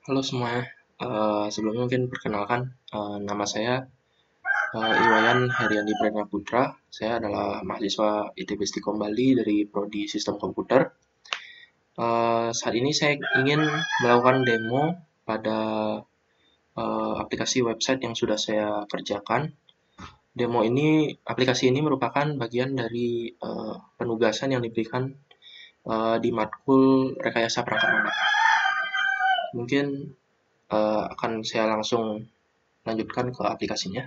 Halo semua, sebelumnya mungkin perkenalkan, nama saya Iwayan Heriandi Pradana Putra. Saya adalah mahasiswa ITB Stikom Bali dari Prodi Sistem Komputer. Saat ini saya ingin melakukan demo pada aplikasi website yang sudah saya kerjakan. Aplikasi ini merupakan bagian dari penugasan yang diberikan di matkul rekayasa perangkat lunak. Mungkin akan saya langsung lanjutkan ke aplikasinya.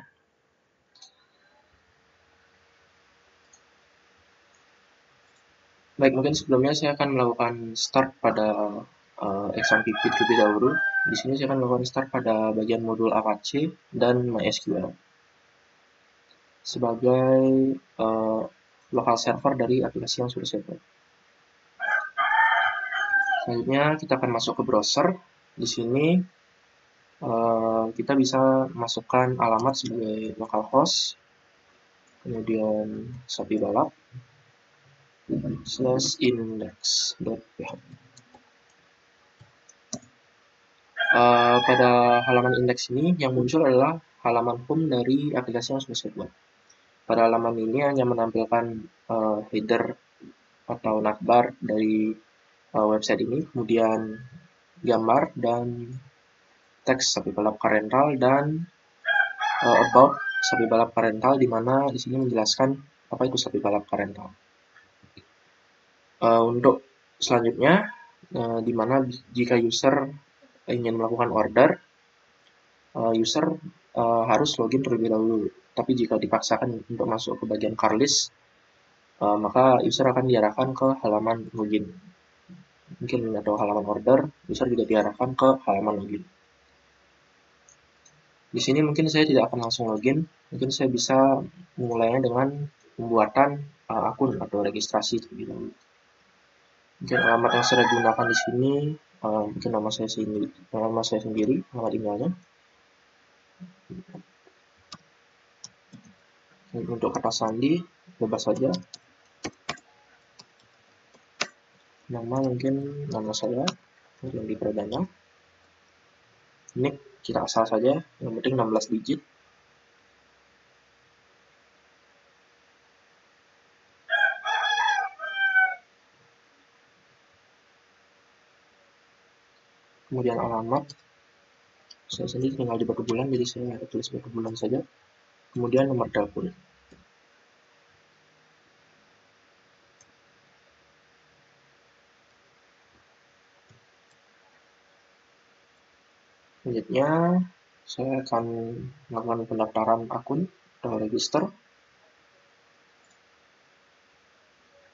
Baik, mungkin sebelumnya saya akan melakukan start pada exam PP terlebih dahulu. Di sini saya akan melakukan start pada bagian modul Apache dan MySQL sebagai lokal server dari aplikasi yang sudah saya buat. Selanjutnya kita akan masuk ke browser. Di sini kita bisa masukkan alamat sebagai localhost, kemudian sapi balap /index.php. Pada halaman indeks ini yang muncul adalah halaman home dari aplikasi yang sudah saya buat. Pada halaman ini hanya menampilkan header atau navbar dari website ini, kemudian gambar dan teks sapi balap parental dan about sapi balap parental, di mana di sini menjelaskan apa itu sapi balap parental. Untuk selanjutnya, di mana jika user ingin melakukan order, user harus login terlebih dahulu. Tapi jika dipaksakan untuk masuk ke bagian car list, maka user akan diarahkan ke halaman login. Mungkin atau halaman order, user juga diarahkan ke halaman login. Di sini mungkin saya tidak akan langsung login, mungkin saya bisa memulainya dengan pembuatan akun atau registrasi terlebih dahulu. Mungkin alamat yang saya gunakan di sini, mungkin nama saya sendiri, alamat emailnya. Untuk kata sandi, bebas saja. Nama mungkin nama saya, Heriandi Pradana. Nick kita asal saja, yang penting 16 digit. Kemudian alamat, saya sendiri tinggal di Batu Bulan, jadi saya tulis Batu Bulan saja. Kemudian nomor telepon. Selanjutnya, saya akan melakukan pendaftaran akun atau register.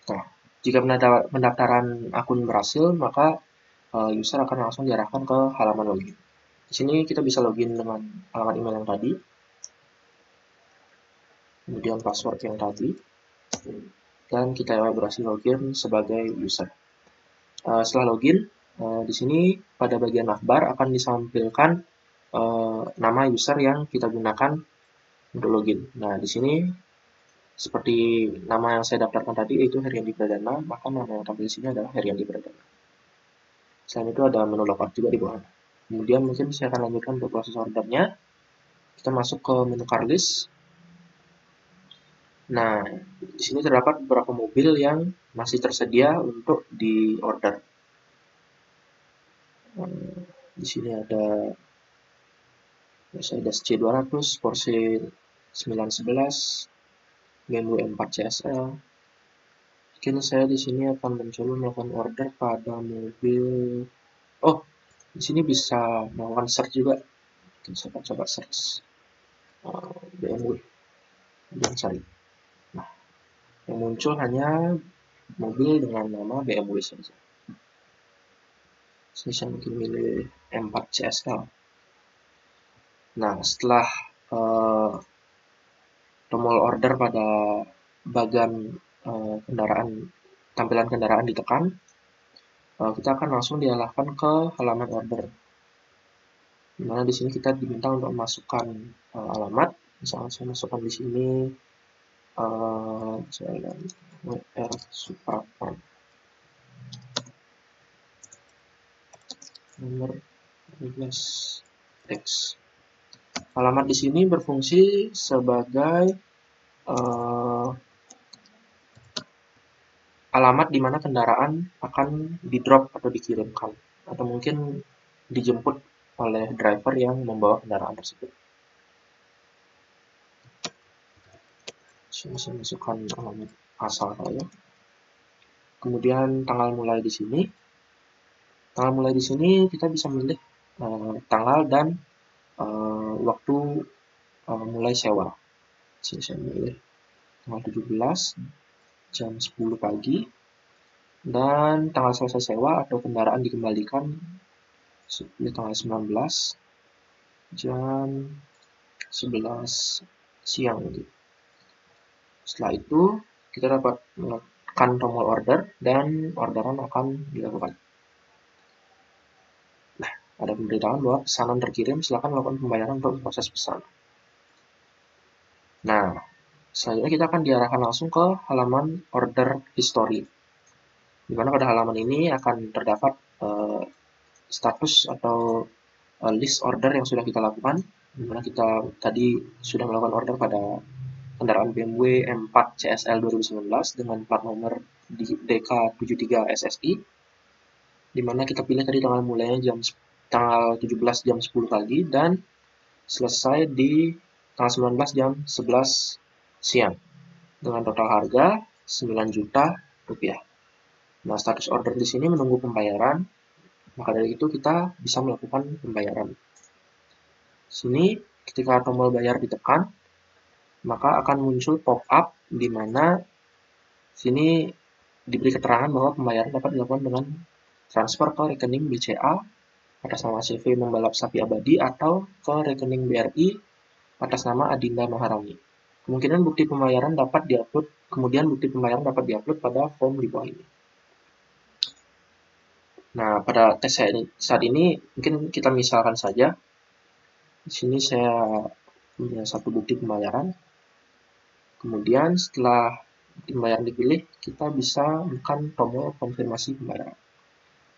Nah, jika pendaftaran akun berhasil, maka user akan langsung diarahkan ke halaman login. Di sini kita bisa login dengan alamat email yang tadi, kemudian password yang tadi, dan kita berhasil login sebagai user. Setelah login, di sini pada bagian navbar akan disampilkan nama user yang kita gunakan untuk login. Nah, di sini seperti nama yang saya daftarkan tadi, yaitu Heriandi Pradana, maka nama yang tampil di sini adalah Heriandi Pradana. Selain itu ada menu logout juga di bawah. Kemudian mungkin saya akan lanjutkan untuk proses ordernya. Kita masuk ke menu car list. Nah, di sini terdapat beberapa mobil yang masih tersedia untuk di order. Di sini ada Mercedes C200, Porsche 911, BMW M4 CSL. Mungkin saya di sini akan mencoba melakukan order pada mobil. Oh, di sini bisa melakukan search juga. Mungkin saya akan coba search BMW dan cari. Nah, yang muncul hanya mobil dengan nama BMW saja. Saya mungkin milih M4 CSL. Nah, setelah tombol order pada bagian tampilan kendaraan ditekan, kita akan langsung diarahkan ke halaman order. Dimana di sini kita diminta untuk memasukkan alamat. Misalnya saya masukkan di sini Jalan WR Suprapto, nomor X. Alamat di sini berfungsi sebagai alamat di mana kendaraan akan di-drop atau dikirimkan, atau mungkin dijemput oleh driver yang membawa kendaraan tersebut. Sini saya masukkan alamat asal saya. Kemudian tanggal mulai di sini. Tanggal mulai di sini kita bisa milih tanggal dan waktu mulai sewa. Sini saya milih tanggal 17 jam 10 pagi, dan tanggal selesai sewa atau kendaraan dikembalikan di tanggal 19 jam 11 siang. Setelah itu kita dapat menekan tombol order dan orderan akan dilakukan. Nah, ada pemberitahuan bahwa pesanan terkirim, silakan melakukan pembayaran untuk proses pesan. Nah, selanjutnya kita akan diarahkan langsung ke halaman order history, di mana pada halaman ini akan terdapat status atau list order yang sudah kita lakukan, di mana kita tadi sudah melakukan order pada kendaraan BMW M4 CSL 2019 dengan plat nomor DK73 SSI, di mana kita pilih tadi tanggal mulainya tanggal 17 jam 10 pagi dan selesai di tanggal 19 jam 11 siang dengan total harga 9 juta rupiah. Nah, status order di sini menunggu pembayaran, maka dari itu kita bisa melakukan pembayaran. Sini ketika tombol bayar ditekan, maka akan muncul pop-up di mana sini diberi keterangan bahwa pembayaran dapat dilakukan dengan transfer ke rekening BCA atas nama CV Membalap Sapi Abadi atau ke rekening BRI atas nama Adinda Maharani. Kemudian bukti pembayaran dapat diupload pada form di bawah ini. Nah, pada tes saat ini mungkin kita misalkan saja. Di sini saya punya satu bukti pembayaran. Kemudian setelah bukti pembayaran dipilih, kita bisa menekan tombol konfirmasi pembayaran.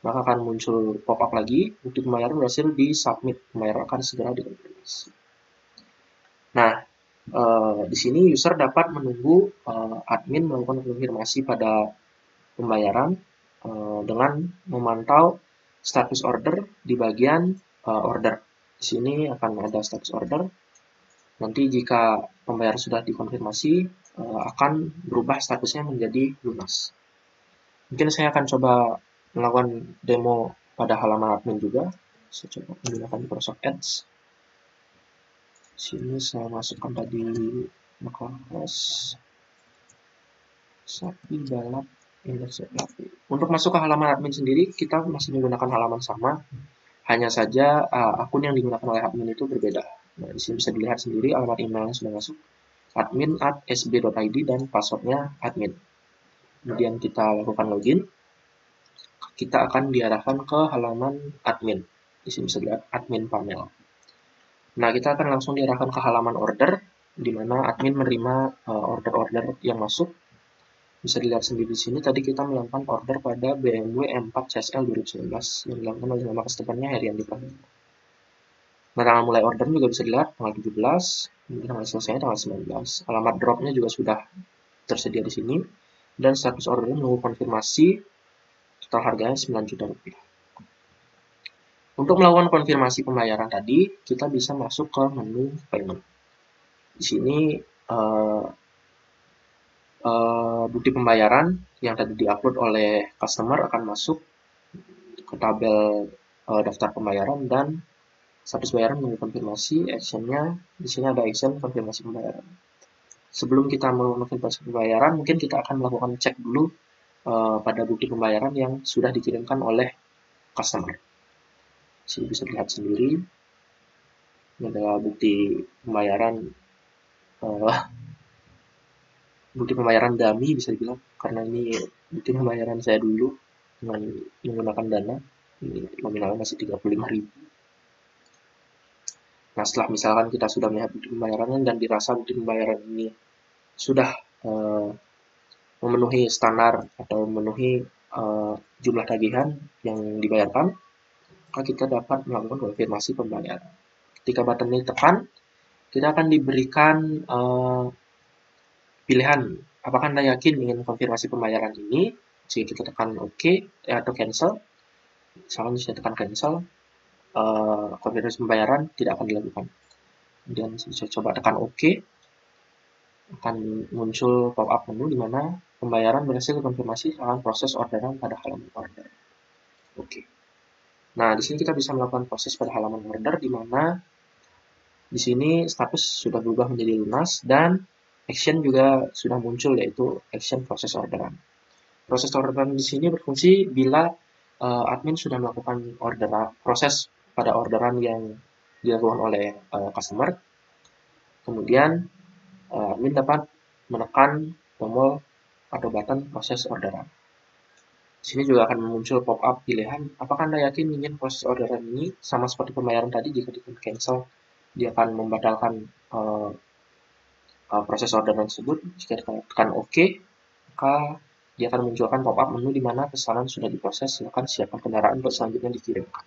Maka akan muncul pop-up lagi, bukti pembayaran berhasil di-submit, pembayaran akan segera dikonfirmasi. Nah, di sini user dapat menunggu admin melakukan konfirmasi pada pembayaran dengan memantau status order di bagian order. Di sini akan ada status order. Nanti jika pembayaran sudah dikonfirmasi, akan berubah statusnya menjadi lunas. Mungkin saya akan coba melakukan demo pada halaman admin juga. Saya coba menggunakan Microsoft Edge. Sini saya masukkan tadi macOS sapi balap indeks sapi. Untuk masuk ke halaman admin sendiri, kita masih menggunakan halaman sama. Hanya saja akun yang digunakan oleh admin itu berbeda. Nah, di sini bisa dilihat sendiri alamat email yang sudah masuk, admin@sb.id, dan passwordnya admin. Kemudian kita lakukan login. Kita akan diarahkan ke halaman admin. Di sini bisa dilihat admin panel. Nah, kita akan langsung diarahkan ke halaman order, di mana admin menerima order-order yang masuk. Bisa dilihat sendiri di sini, tadi kita melakukan order pada BMW M4 CSL 2019 yang dilakukan oleh nama customer-nya Heriandi Prasetyo. Nah, tanggal mulai order juga bisa dilihat tanggal 17, kemudian tanggal selesainya tanggal 19. Alamat drop-nya juga sudah tersedia di sini, dan status ordernya menunggu konfirmasi, total harganya 9 juta rupiah. Untuk melakukan konfirmasi pembayaran tadi, kita bisa masuk ke menu payment. Di sini bukti pembayaran yang tadi diupload oleh customer akan masuk ke tabel daftar pembayaran, dan status bayaran menunggu konfirmasi. Actionnya di sini ada action konfirmasi pembayaran. Sebelum kita melakukan konfirmasi pembayaran, mungkin kita akan melakukan cek dulu pada bukti pembayaran yang sudah dikirimkan oleh customer. Sini bisa dilihat sendiri, ini adalah bukti pembayaran dummy bisa dibilang, karena ini bukti pembayaran saya dulu dengan menggunakan dana. Ini nominalnya masih 35.000. Nah, setelah misalkan kita sudah melihat bukti pembayarannya dan dirasa bukti pembayaran ini sudah memenuhi standar atau memenuhi jumlah tagihan yang dibayarkan, maka kita dapat melakukan konfirmasi pembayaran. Ketika button ini tekan, kita akan diberikan pilihan apakah Anda yakin ingin konfirmasi pembayaran ini. Jika kita tekan OK atau cancel, misalkan saya tekan cancel, konfirmasi pembayaran tidak akan dilakukan. Kemudian saya coba tekan OK, akan muncul pop-up menu di mana pembayaran berhasil dikonfirmasi akan proses orderan pada halaman order. Oke. Nah, di sini kita bisa melakukan proses pada halaman order di mana di sini status sudah berubah menjadi lunas dan action juga sudah muncul, yaitu action proses orderan. Proses orderan di sini berfungsi bila admin sudah melakukan proses pada orderan yang dilakukan oleh customer. Kemudian admin dapat menekan tombol atau button proses orderan. Di sini juga akan muncul pop-up pilihan, apakah Anda yakin ingin proses orderan ini sama seperti pembayaran tadi. Jika di cancel, dia akan membatalkan proses orderan tersebut. Jika tekan OK, maka dia akan munculkan pop-up menu di mana pesanan sudah diproses, silakan siapkan kendaraan untuk selanjutnya dikirimkan.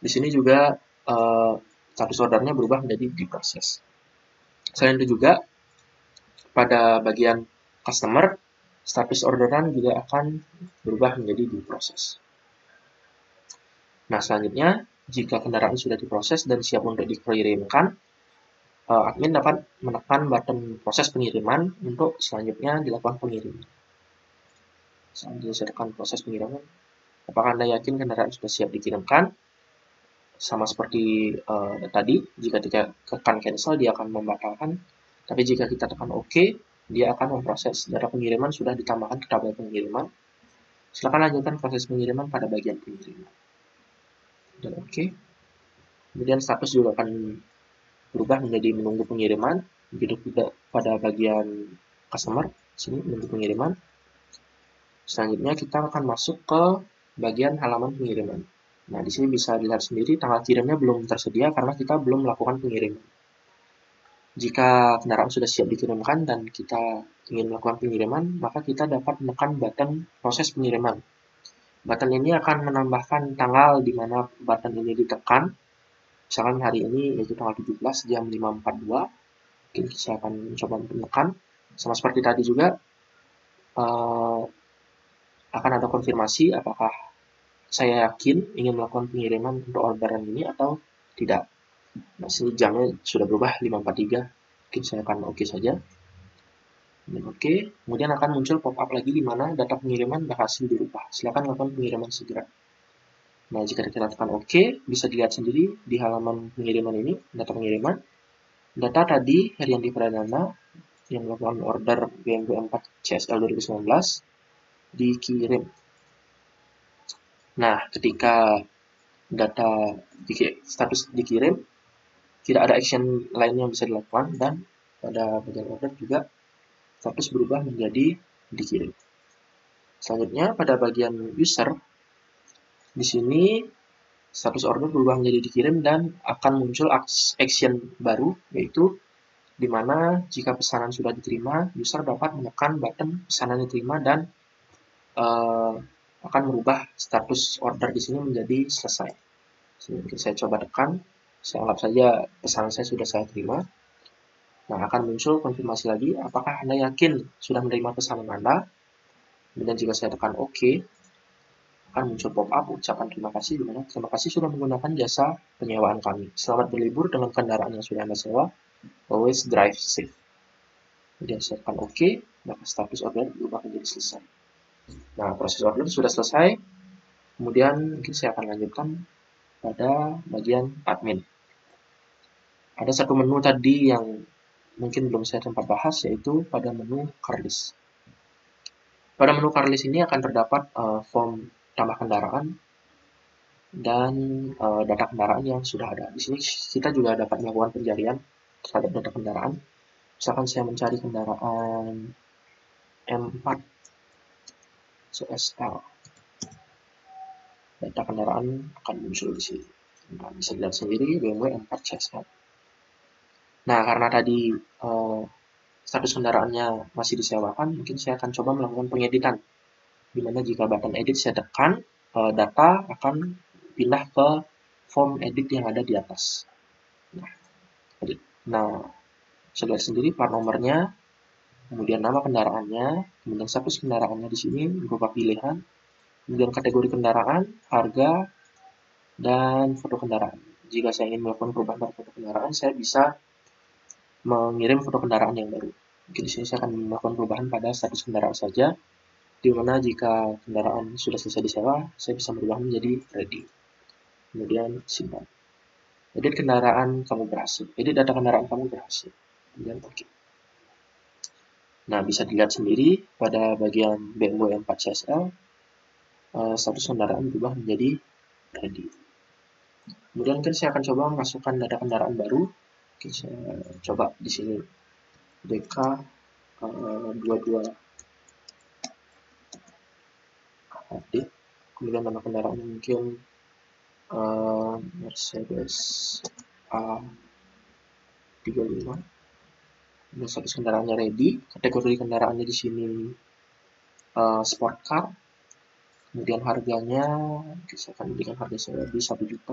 Di sini juga status ordernya berubah menjadi diproses. Selain itu juga pada bagian customer, status orderan juga akan berubah menjadi diproses. Nah, selanjutnya jika kendaraan sudah diproses dan siap untuk dikirimkan, admin dapat menekan button proses pengiriman untuk selanjutnya dilakukan pengiriman. Selanjutnya saya tekan proses pengiriman. Apakah Anda yakin kendaraan sudah siap dikirimkan? Sama seperti tadi, jika kita tekan cancel, dia akan membatalkan. Tapi jika kita tekan OK, dia akan memproses. Data pengiriman sudah ditambahkan ke tabel pengiriman. Silakan lanjutkan proses pengiriman pada bagian pengiriman. Dan OK. Kemudian status juga akan berubah menjadi menunggu pengiriman. Begitu juga pada bagian customer, sini menunggu pengiriman. Selanjutnya kita akan masuk ke bagian halaman pengiriman. Nah, di sini bisa dilihat sendiri tanggal kirimnya belum tersedia karena kita belum melakukan pengiriman. Jika kendaraan sudah siap dikirimkan dan kita ingin melakukan pengiriman, maka kita dapat menekan button proses pengiriman. Button ini akan menambahkan tanggal di mana button ini ditekan. Misalkan hari ini yaitu tanggal 17 jam 5.42, mungkin saya akan mencoba menekan. Sama seperti tadi juga, akan ada konfirmasi apakah saya yakin ingin melakukan pengiriman untuk orderan ini atau tidak. Nah, sini jamnya sudah berubah 5.43, mungkin saya akan OK saja. Dan OK, kemudian akan muncul pop-up lagi di mana data pengiriman berhasil dirubah. Silakan lakukan pengiriman segera. Nah, jika kita tekan OK, bisa dilihat sendiri di halaman pengiriman ini, data pengiriman. Data tadi, Heriandi Pradana, yang melakukan order BMW 4 CSL 2019, dikirim. Nah, ketika data status dikirim, tidak ada action lain yang bisa dilakukan, dan pada bagian order juga status berubah menjadi dikirim. Selanjutnya, pada bagian user, di sini status order berubah menjadi dikirim dan akan muncul action baru, yaitu di mana jika pesanan sudah diterima, user dapat menekan button pesanan diterima dan akan merubah status order di sini menjadi selesai. Mungkin saya coba tekan, saya anggap saja pesanan saya sudah saya terima. Nah, akan muncul konfirmasi lagi, apakah Anda yakin sudah menerima pesanan Anda? Kemudian jika saya tekan OK, akan muncul pop-up ucapan terima kasih, di mana terima kasih sudah menggunakan jasa penyewaan kami. Selamat berlibur dengan kendaraan yang sudah Anda sewa. Always drive safe. Kemudian saya tekan OK, maka status order berubah menjadi selesai. Nah, proses order sudah selesai. Kemudian mungkin saya akan lanjutkan pada bagian admin. Ada satu menu tadi yang mungkin belum saya sempat bahas, yaitu pada menu car list. Pada menu car list ini akan terdapat form tambah kendaraan dan data kendaraan yang sudah ada. Di sini kita juga dapat melakukan pencarian terhadap data kendaraan. Misalkan saya mencari kendaraan M4 CSL, data kendaraan akan muncul di sini. Nah, bisa dilihat sendiri BMW M4 CSL. Nah, karena tadi status kendaraannya masih disewakan, mungkin saya akan coba melakukan pengeditan. Dimana jika button edit saya tekan, data akan pindah ke form edit yang ada di atas. Nah, saya lihat sendiri plat nomornya, kemudian nama kendaraannya, kemudian status kendaraannya di sini berupa pilihan, kemudian kategori kendaraan, harga, dan foto kendaraan. Jika saya ingin melakukan perubahan pada foto kendaraan, saya bisa mengirim foto kendaraan yang baru. Mungkin di sini saya akan melakukan perubahan pada status kendaraan saja, di mana jika kendaraan sudah selesai disewa, saya bisa merubah menjadi ready. Kemudian simpan. Edit kendaraan kamu berhasil. Edit data kendaraan kamu berhasil. Kemudian oke. Nah, bisa dilihat sendiri pada bagian BMW M4 CSL, status kendaraan berubah menjadi ready. Kemudian kan saya akan coba masukkan data kendaraan baru. Oke, saya coba di sini DK 22 AD. Kemudian nama kendaraannya mungkin Mercedes A35. Ini status kendaraannya ready. Kategori kendaraannya di sini sport car. Kemudian harganya, saya akan berikan harga sewa di 1.200.000.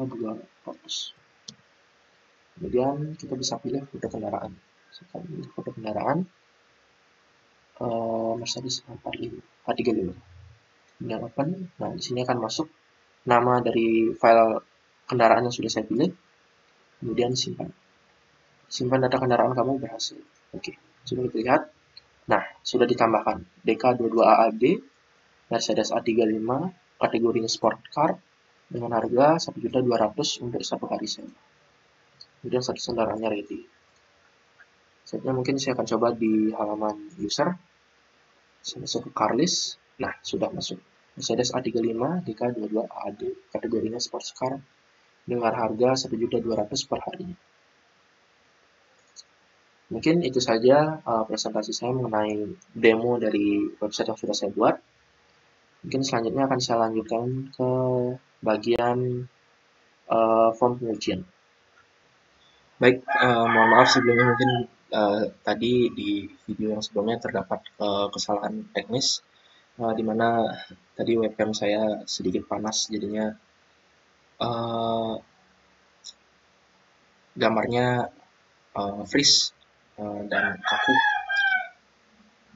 Kemudian kita bisa pilih foto kendaraan. Saya akan pilih foto kendaraan Mercedes A35. Kemudian open. Nah, di sini akan masuk nama dari file kendaraan yang sudah saya pilih. Kemudian simpan. Simpan data kendaraan kamu berhasil. Oke, coba kita lihat. Nah, sudah ditambahkan DK22AAD Mercedes A35 kategorinya sport car dengan harga 1.200.000 untuk satu hari sewa. Kemudian status kendaraannya ready. Selanjutnya mungkin saya akan coba di halaman user. Saya masuk ke car list. Nah, sudah masuk. Mercedes A35 DK22AAD kategorinya sports car dengan harga 1.200.000 per hari. Mungkin itu saja presentasi saya mengenai demo dari website yang sudah saya buat. Mungkin selanjutnya akan saya lanjutkan ke bagian form pengujian. Baik, mohon maaf sebelumnya mungkin tadi di video yang sebelumnya terdapat kesalahan teknis, di mana tadi webcam saya sedikit panas, jadinya gambarnya freeze dan kaku.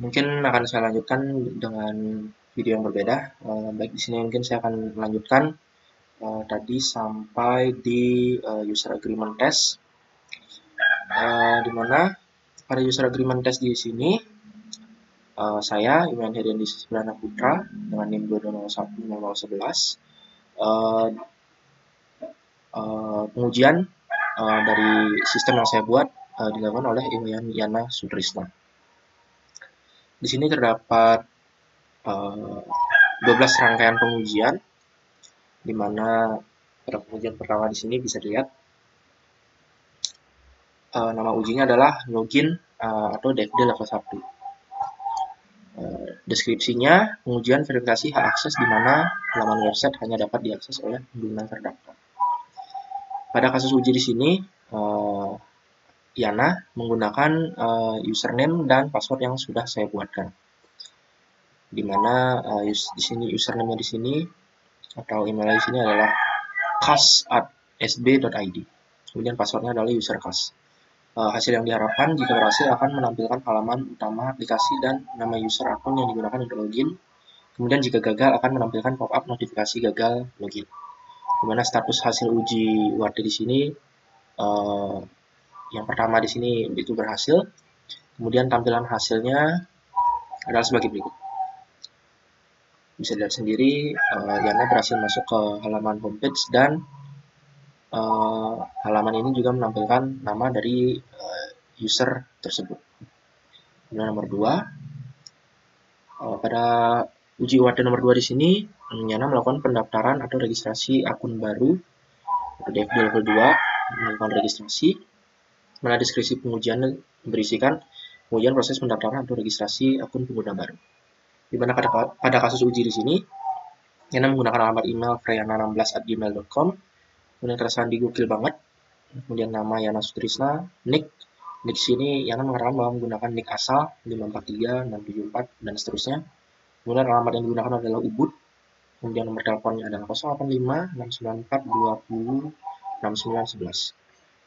Mungkin akan saya lanjutkan dengan video yang berbeda. Baik, di sini mungkin saya akan melanjutkan tadi sampai di user agreement test, di mana pada user agreement test di sini saya Iman Heriandi Subrana Putra dengan NIM 22010011 pengujian dari sistem yang saya buat dilakukan oleh Iwan Yana Sutrisna. Di sini terdapat 12 rangkaian pengujian, di mana pada pengujian pertama di sini bisa dilihat nama ujinya adalah login atau DFD level 1. Deskripsinya, pengujian verifikasi hak akses di mana halaman website hanya dapat diakses oleh pengguna terdaftar. Pada kasus uji di sini, Yana menggunakan username dan password yang sudah saya buatkan. Di mana di sini username-nya di sini atau email di sini adalah kas@sb.id. Kemudian passwordnya adalah userkas. Hasil yang diharapkan jika berhasil akan menampilkan halaman utama aplikasi dan nama user akun yang digunakan untuk login. Kemudian jika gagal akan menampilkan pop-up notifikasi gagal login. Dimana status hasil uji UAT di sini yang pertama di sini itu berhasil. Kemudian tampilan hasilnya adalah sebagai berikut. Bisa dilihat sendiri, Yana berhasil masuk ke halaman homepage dan halaman ini juga menampilkan nama dari user tersebut. Kemudian nomor 2, pada uji UAT nomor 2 di sini, Yana melakukan pendaftaran atau registrasi akun baru atau DFD level 2, melakukan registrasi. Mana deskripsi pengujian berisikan pengujian proses pendaftaran atau registrasi akun pengguna baru. Di mana pada kasus uji di sini, Yana menggunakan alamat email freyana16@gmail.com, kemudian tersandi gokil banget, kemudian nama Yana Sutrisna, nick sini Yana mengatakan bahwa menggunakan nick asal 543, 674, dan seterusnya. Kemudian alamat yang digunakan adalah Ubud. Kemudian nomor teleponnya adalah 085 694 20 69 11.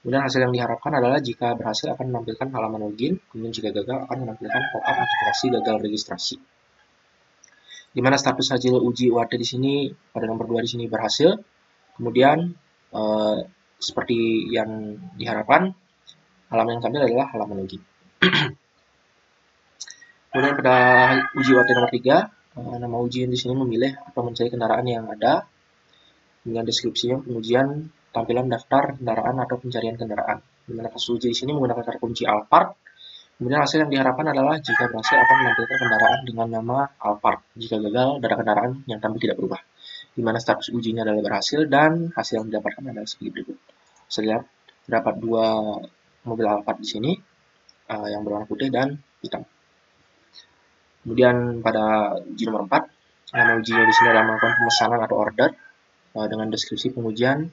Kemudian hasil yang diharapkan adalah jika berhasil akan menampilkan halaman login, kemudian jika gagal akan menampilkan pop-up notifikasi gagal registrasi. Di mana status hasil uji UAT di sini pada nomor 2 di sini berhasil. Kemudian seperti yang diharapkan, halaman yang tampil adalah halaman login. Kemudian pada uji UAT nomor 3, nama ujian di sini memilih atau mencari kendaraan yang ada. Dengan deskripsinya pengujian tampilan daftar kendaraan atau pencarian kendaraan. Di mana kasus uji di sini menggunakan kata kunci Alphard. Kemudian hasil yang diharapkan adalah jika berhasil akan menampilkan kendaraan dengan nama Alphard. Jika gagal, data kendaraan yang tampil tidak berubah. Di mana status ujinya adalah berhasil dan hasil yang didapatkan adalah seperti berikut. Saya lihat terdapat 2 mobil Alphard di sini, yang berwarna putih dan hitam. Kemudian pada uji nomor 4, nama ujinya di sini adalah melakukan pemesanan atau order dengan deskripsi pengujian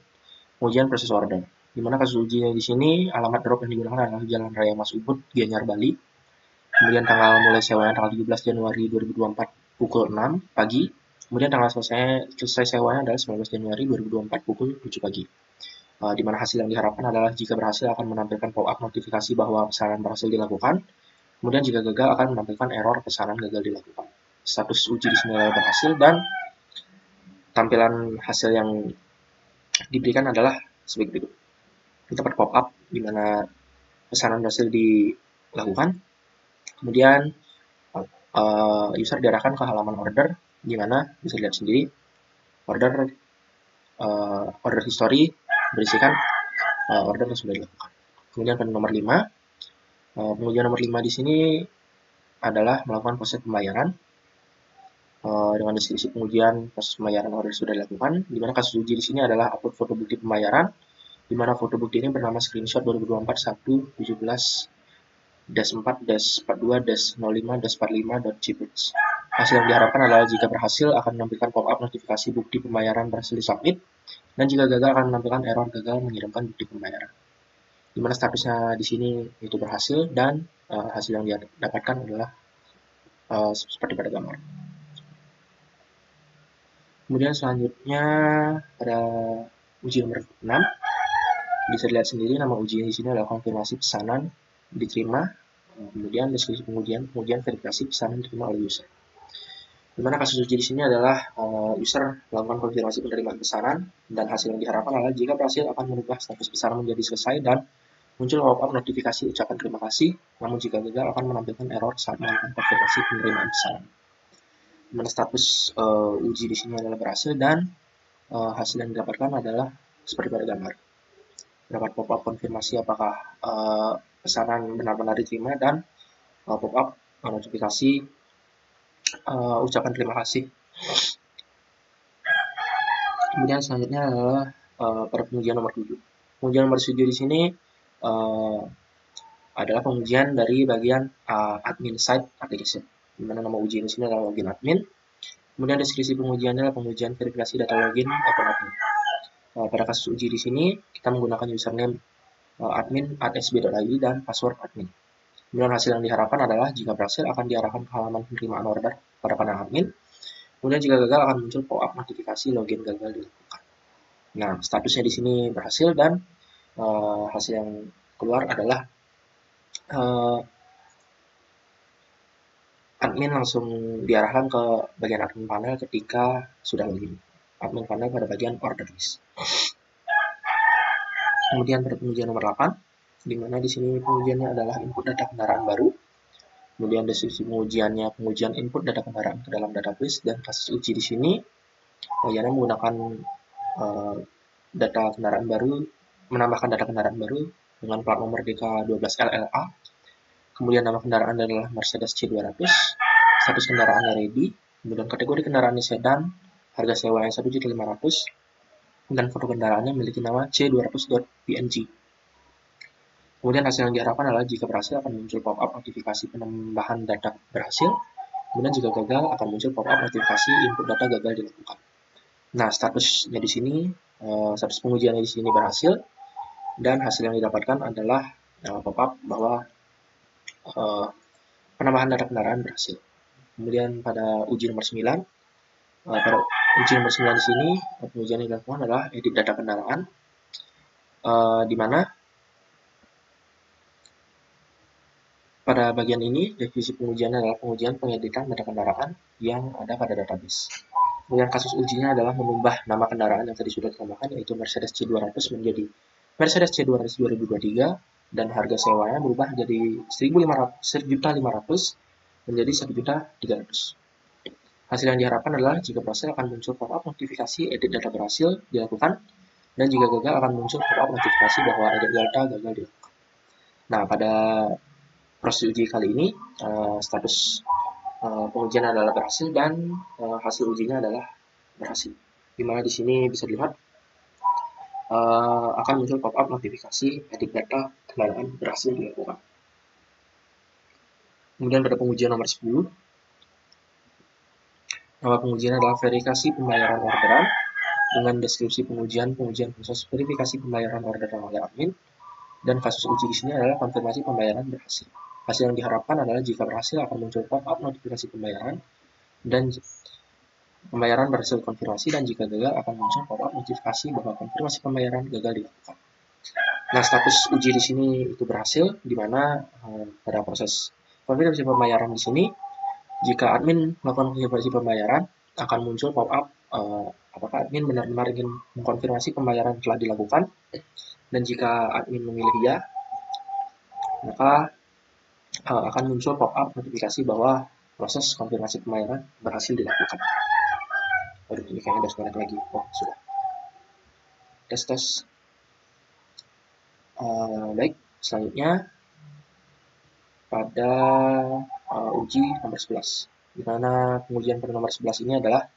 proses order. Di mana kasus ujinya di sini alamat drop yang digunakan adalah Jalan Raya Mas Ubud, Gianyar, Bali. Kemudian tanggal mulai sewanya tanggal 17 Januari 2024 pukul 6 pagi. Kemudian tanggal selesai sewanya adalah 19 Januari 2024 pukul 7 pagi. Di mana hasil yang diharapkan adalah jika berhasil akan menampilkan pop-up notifikasi bahwa pesanan berhasil dilakukan. Kemudian jika gagal akan menampilkan error pesanan gagal dilakukan. Status uji di sini adalah berhasil dan tampilan hasil yang diberikan adalah sebagai berikut. Kita dapat pop-up di mana pesanan berhasil dilakukan. Kemudian user diarahkan ke halaman order, di mana bisa dilihat sendiri order history berisikan order yang sudah dilakukan. Kemudian pada nomor 5, pengujian nomor 5 di sini adalah melakukan proses pembayaran. Dengan deskripsi pengujian proses pembayaran order sudah dilakukan, di mana kasus uji di sini adalah upload foto bukti pembayaran, di mana foto bukti ini bernama screenshot 2024-1-17-4-4-2-05-45.jpg. Hasil yang diharapkan adalah jika berhasil akan menampilkan pop-up notifikasi bukti pembayaran berhasil disubmit, dan jika gagal akan menampilkan error gagal mengirimkan bukti pembayaran. Di mana statusnya di sini itu berhasil dan hasil yang didapatkan adalah seperti pada gambar. Kemudian selanjutnya pada uji nomor 6, bisa dilihat sendiri nama ujian di sini adalah konfirmasi pesanan diterima, kemudian deskripsi pengujian verifikasi pesanan diterima oleh user. Di mana kasus uji di sini adalah user melakukan konfirmasi penerimaan pesanan dan hasil yang diharapkan adalah jika berhasil akan merubah status pesanan menjadi selesai dan muncul pop-up notifikasi ucapan terima kasih, namun jika gagal akan menampilkan error saat melakukan konfirmasi penerimaan pesanan. Di mana status uji di sini adalah berhasil dan hasil yang didapatkan adalah seperti pada gambar. Dapat pop-up konfirmasi apakah pesanan benar-benar diterima dan pop-up notifikasi ucapan terima kasih. Kemudian selanjutnya adalah pada pengujian nomor 7. Pengujian nomor 7 di sini adalah pengujian dari bagian admin site application, di mana nama ujian di sini adalah login admin. Kemudian deskripsi pengujiannya adalah pengujian verifikasi data login akun admin. Pada kasus uji di sini kita menggunakan username admin @sb.id dan password admin. Kemudian hasil yang diharapkan adalah jika berhasil akan diarahkan ke halaman penerimaan order pada panel admin. Kemudian jika gagal akan muncul pop-up notifikasi login gagal dilakukan. Nah, statusnya di sini berhasil dan hasil yang keluar adalah admin langsung diarahkan ke bagian admin panel ketika sudah login. Admin panel pada bagian order list. Kemudian pada pengujian nomor 8, di mana di sini pengujiannya adalah input data kendaraan baru. Kemudian deskripsi pengujian input data kendaraan ke dalam database, dan kasus uji di sini Yana menggunakan data kendaraan baru, menambahkan data kendaraan baru dengan plat nomor DK12LLA. Kemudian nama kendaraan adalah Mercedes C200, status kendaraannya ready, kemudian kategori kendaraannya sedan, harga sewanya 1.500.000, dan foto kendaraannya memiliki nama C200.png. Kemudian hasil yang diharapkan adalah jika berhasil akan muncul pop-up notifikasi penambahan data berhasil, kemudian jika gagal akan muncul pop-up notifikasi input data gagal dilakukan. Nah, statusnya di sini, status pengujiannya di sini berhasil, dan hasil yang didapatkan adalah pop-up bahwa penambahan data kendaraan berhasil. Kemudian pada uji nomor 9, pada Uji nomor 9 di sini, pengujian yang dilakukan adalah edit data kendaraan, di mana pada bagian ini definisi pengujian adalah pengujian pengeditan data kendaraan yang ada pada database. Kemudian kasus ujinya adalah mengubah nama kendaraan yang tadi sudah ditambahkan, yaitu Mercedes C200 menjadi Mercedes C200 2023, dan harga sewanya berubah jadi 1.500 menjadi 1.300.000. Hasil yang diharapkan adalah jika berhasil akan muncul pop-up notifikasi edit data berhasil dilakukan, dan jika gagal akan muncul pop-up notifikasi bahwa edit data gagal dilakukan. Nah, pada proses uji kali ini, status pengujian adalah berhasil dan hasil ujinya adalah berhasil. Dimana di sini bisa dilihat akan muncul pop-up notifikasi edit data kendaraan berhasil dilakukan. Kemudian pada pengujian nomor 10, nama pengujian adalah verifikasi pembayaran orderan dengan deskripsi pengujian proses verifikasi pembayaran orderan oleh admin, dan kasus uji di sini adalah konfirmasi pembayaran berhasil. Hasil yang diharapkan adalah jika berhasil akan muncul pop-up notifikasi pembayaran dan pembayaran berhasil konfirmasi, dan jika gagal akan muncul pop-up notifikasi bahwa konfirmasi pembayaran gagal dilakukan. Nah, status uji di sini itu berhasil, di mana pada proses konfirmasi pembayaran di sini, jika admin melakukan konfirmasi pembayaran, akan muncul pop-up apakah admin benar-benar ingin mengkonfirmasi pembayaran telah dilakukan, dan jika admin memilih ya, maka akan muncul pop-up notifikasi bahwa proses konfirmasi pembayaran berhasil dilakukan. Waduh, ini kayaknya udah sebanyak lagi. Oh, sudah. Tes. Baik, selanjutnya pada uji nomor 11, di mana pengujian pada nomor 11 ini adalah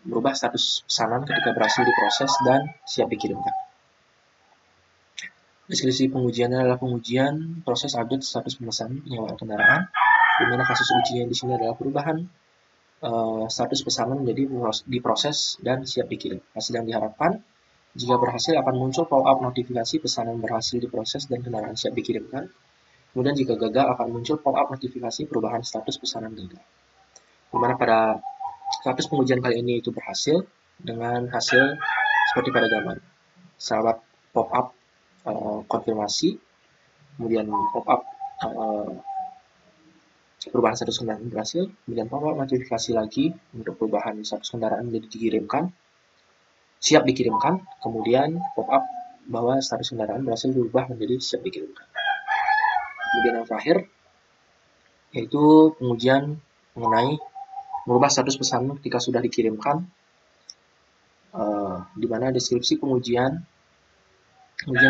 merubah status pesanan ketika berhasil diproses dan siap dikirimkan. Deskripsi pengujiannya adalah pengujian proses update status pemesanan penyewaan kendaraan, di mana kasus ujinya di sini adalah perubahan status pesanan menjadi diproses dan siap dikirim. Hasil yang diharapkan, jika berhasil akan muncul pop-up notifikasi pesanan berhasil diproses dan kendaraan siap dikirimkan. Kemudian jika gagal akan muncul pop-up notifikasi perubahan status pesanan gagal. Dimana pada status pengujian kali ini itu berhasil dengan hasil seperti pada gambar. Sahabat pop-up konfirmasi, kemudian pop-up perubahan status kendaraan berhasil, kemudian pop-up notifikasi lagi untuk perubahan status kendaraan menjadi dikirimkan, siap dikirimkan, kemudian pop-up bahwa status kendaraan berhasil diubah menjadi siap dikirimkan. Kemudian yang terakhir, yaitu pengujian mengenai merubah status pesanan ketika sudah dikirimkan, di mana deskripsi pengujian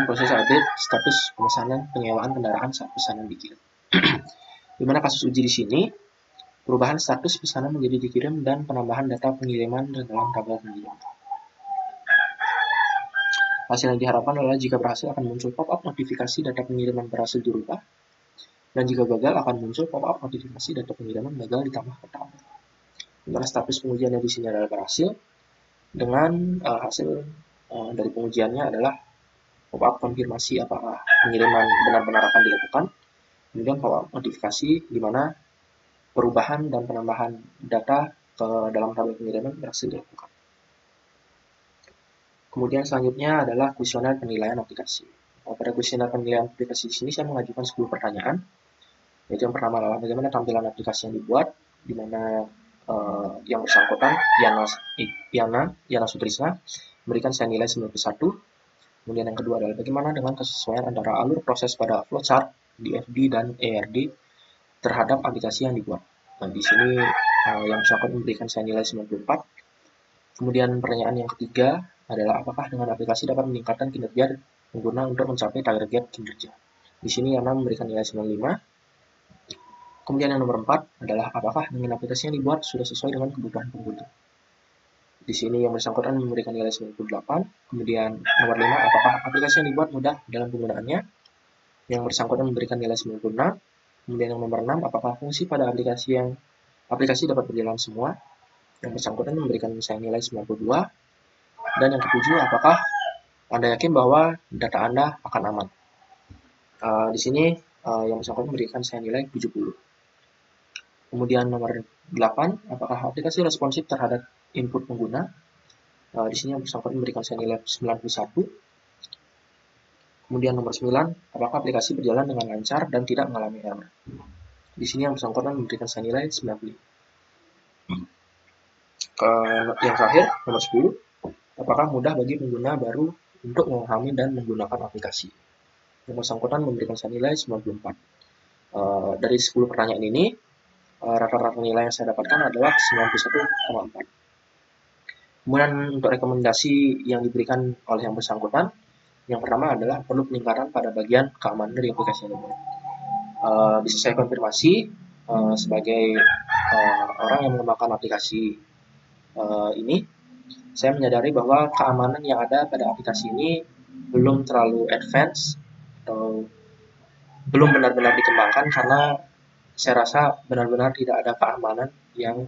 proses update status pemesanan penyewaan kendaraan saat pesanan dikirim. Di mana kasus uji di sini, perubahan status pesanan menjadi dikirim dan penambahan data pengiriman dalam tabel pengiriman. Hasil yang diharapkan adalah jika berhasil akan muncul pop-up notifikasi data pengiriman berhasil dirubah, dan jika gagal akan muncul pop-up notifikasi data pengiriman gagal ditambah ke tabel. Dimana status pengujiannya di sini adalah berhasil, dengan hasil dari pengujiannya adalah pop-up konfirmasi apakah pengiriman benar-benar akan dilakukan, kemudian pop-up notifikasi di mana perubahan dan penambahan data ke dalam tabel pengiriman berhasil dilakukan. Kemudian selanjutnya adalah kuesioner penilaian aplikasi. Pada kuesioner penilaian aplikasi di sini saya mengajukan 10 pertanyaan. Yaitu yang pertama adalah bagaimana tampilan aplikasi yang dibuat, di mana yang bersangkutan Yana Sutrisna memberikan saya nilai 91. Kemudian yang kedua adalah bagaimana dengan kesesuaian antara alur proses pada flowchart, DFD dan ERD terhadap aplikasi yang dibuat. Nah, di sini yang bersangkutan memberikan saya nilai 94. Kemudian pertanyaan yang ketiga adalah apakah dengan aplikasi dapat meningkatkan kinerja pengguna untuk mencapai target kinerja. Di sini Yana memberikan nilai 95. Kemudian yang nomor 4 adalah apakah dengan aplikasi yang dibuat sudah sesuai dengan kebutuhan pengguna. Di sini yang bersangkutan memberikan nilai 98. Kemudian nomor 5, apakah aplikasi yang dibuat mudah dalam penggunaannya. Yang bersangkutan memberikan nilai 96. Kemudian yang nomor 6, apakah fungsi pada aplikasi dapat berjalan semua. Yang bersangkutan memberikan saya nilai 92. Dan yang ketujuh, apakah Anda yakin bahwa data Anda akan aman. Di sini yang bersangkutan memberikan saya nilai 70. Kemudian nomor 8, apakah aplikasi responsif terhadap input pengguna. Di sini yang bersangkutan memberikan saya nilai 91. Kemudian nomor 9, apakah aplikasi berjalan dengan lancar dan tidak mengalami error. Di sini yang bersangkutan memberikan saya nilai 95. Yang terakhir, nomor 10, apakah mudah bagi pengguna baru untuk memahami dan menggunakan aplikasi. Yang bersangkutan memberikan saya nilai 94. Dari 10 pertanyaan ini, rata-rata nilai yang saya dapatkan adalah 91,4. Kemudian untuk rekomendasi yang diberikan oleh yang bersangkutan, yang pertama adalah perlu peningkatan pada bagian keamanan dari aplikasi yang dibuat. Bisa saya konfirmasi sebagai orang yang mengembangkan aplikasi ini, saya menyadari bahwa keamanan yang ada pada aplikasi ini belum terlalu advance atau belum benar-benar dikembangkan, karena saya rasa benar-benar tidak ada keamanan yang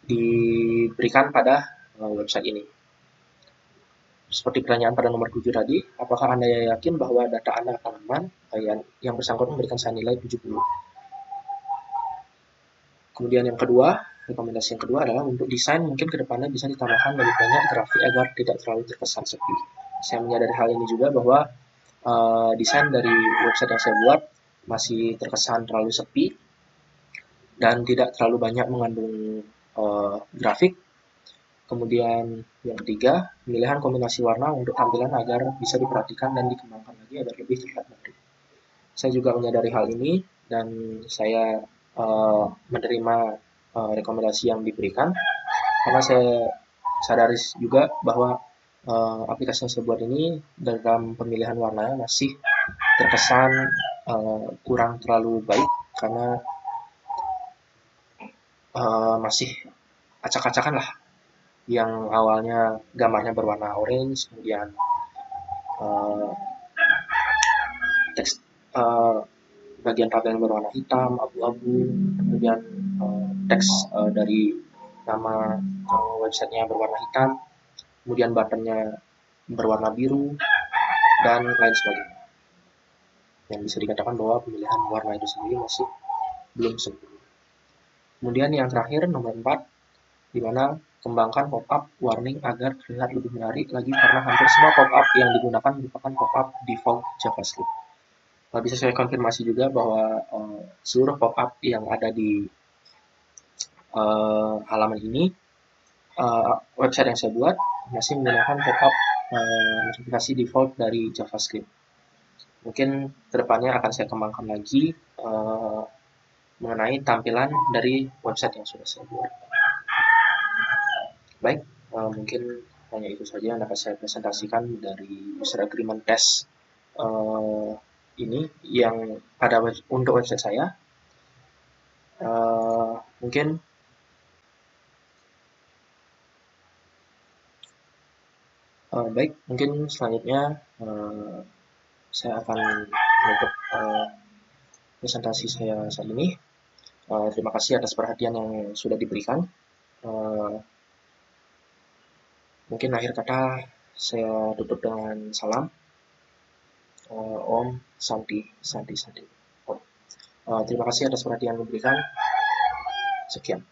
diberikan pada website ini. Seperti pertanyaan pada nomor 7 tadi, apakah Anda yakin bahwa data Anda akan aman? Yang bersangkutan memberikan saya nilai 70. Kemudian yang kedua, rekomendasi yang kedua adalah untuk desain mungkin kedepannya bisa ditambahkan lebih banyak grafik agar tidak terlalu terkesan sepi. Saya menyadari hal ini juga bahwa desain dari website yang saya buat masih terkesan terlalu sepi dan tidak terlalu banyak mengandung grafik. Kemudian yang ketiga, pemilihan kombinasi warna untuk tampilan agar bisa diperhatikan dan dikembangkan lagi agar lebih terlihat menarik. Saya juga menyadari hal ini dan saya menerima rekomendasi yang diberikan, karena saya sadari juga bahwa aplikasi yang saya buat ini dalam pemilihan warnanya masih terkesan kurang terlalu baik, karena masih acak-acakan lah. Yang awalnya gambarnya berwarna orange, kemudian teks bagian tabel berwarna hitam, abu-abu, kemudian teks dari nama websitenya berwarna hitam, kemudian buttonnya berwarna biru, dan lain sebagainya. Yang bisa dikatakan bahwa pemilihan warna itu sendiri masih belum sempurna. Kemudian yang terakhir, nomor 4, di mana kembangkan pop-up warning agar terlihat lebih menarik lagi, karena hampir semua pop-up yang digunakan merupakan pop-up default JavaScript. Bisa saya konfirmasi juga bahwa seluruh pop-up yang ada di halaman ini, website yang saya buat masih menggunakan pop-up notifikasi default dari JavaScript. Mungkin kedepannya akan saya kembangkan lagi mengenai tampilan dari website yang sudah saya buat. Baik, mungkin hanya itu saja yang dapat saya presentasikan dari user agreement test ini yang untuk website saya. Mungkin baik, mungkin selanjutnya saya akan menutup presentasi saya saat ini. Terima kasih atas perhatian yang sudah diberikan. Mungkin akhir kata saya tutup dengan salam. Om Santi Santi Santi. Terima kasih atas perhatian yang diberikan. Sekian.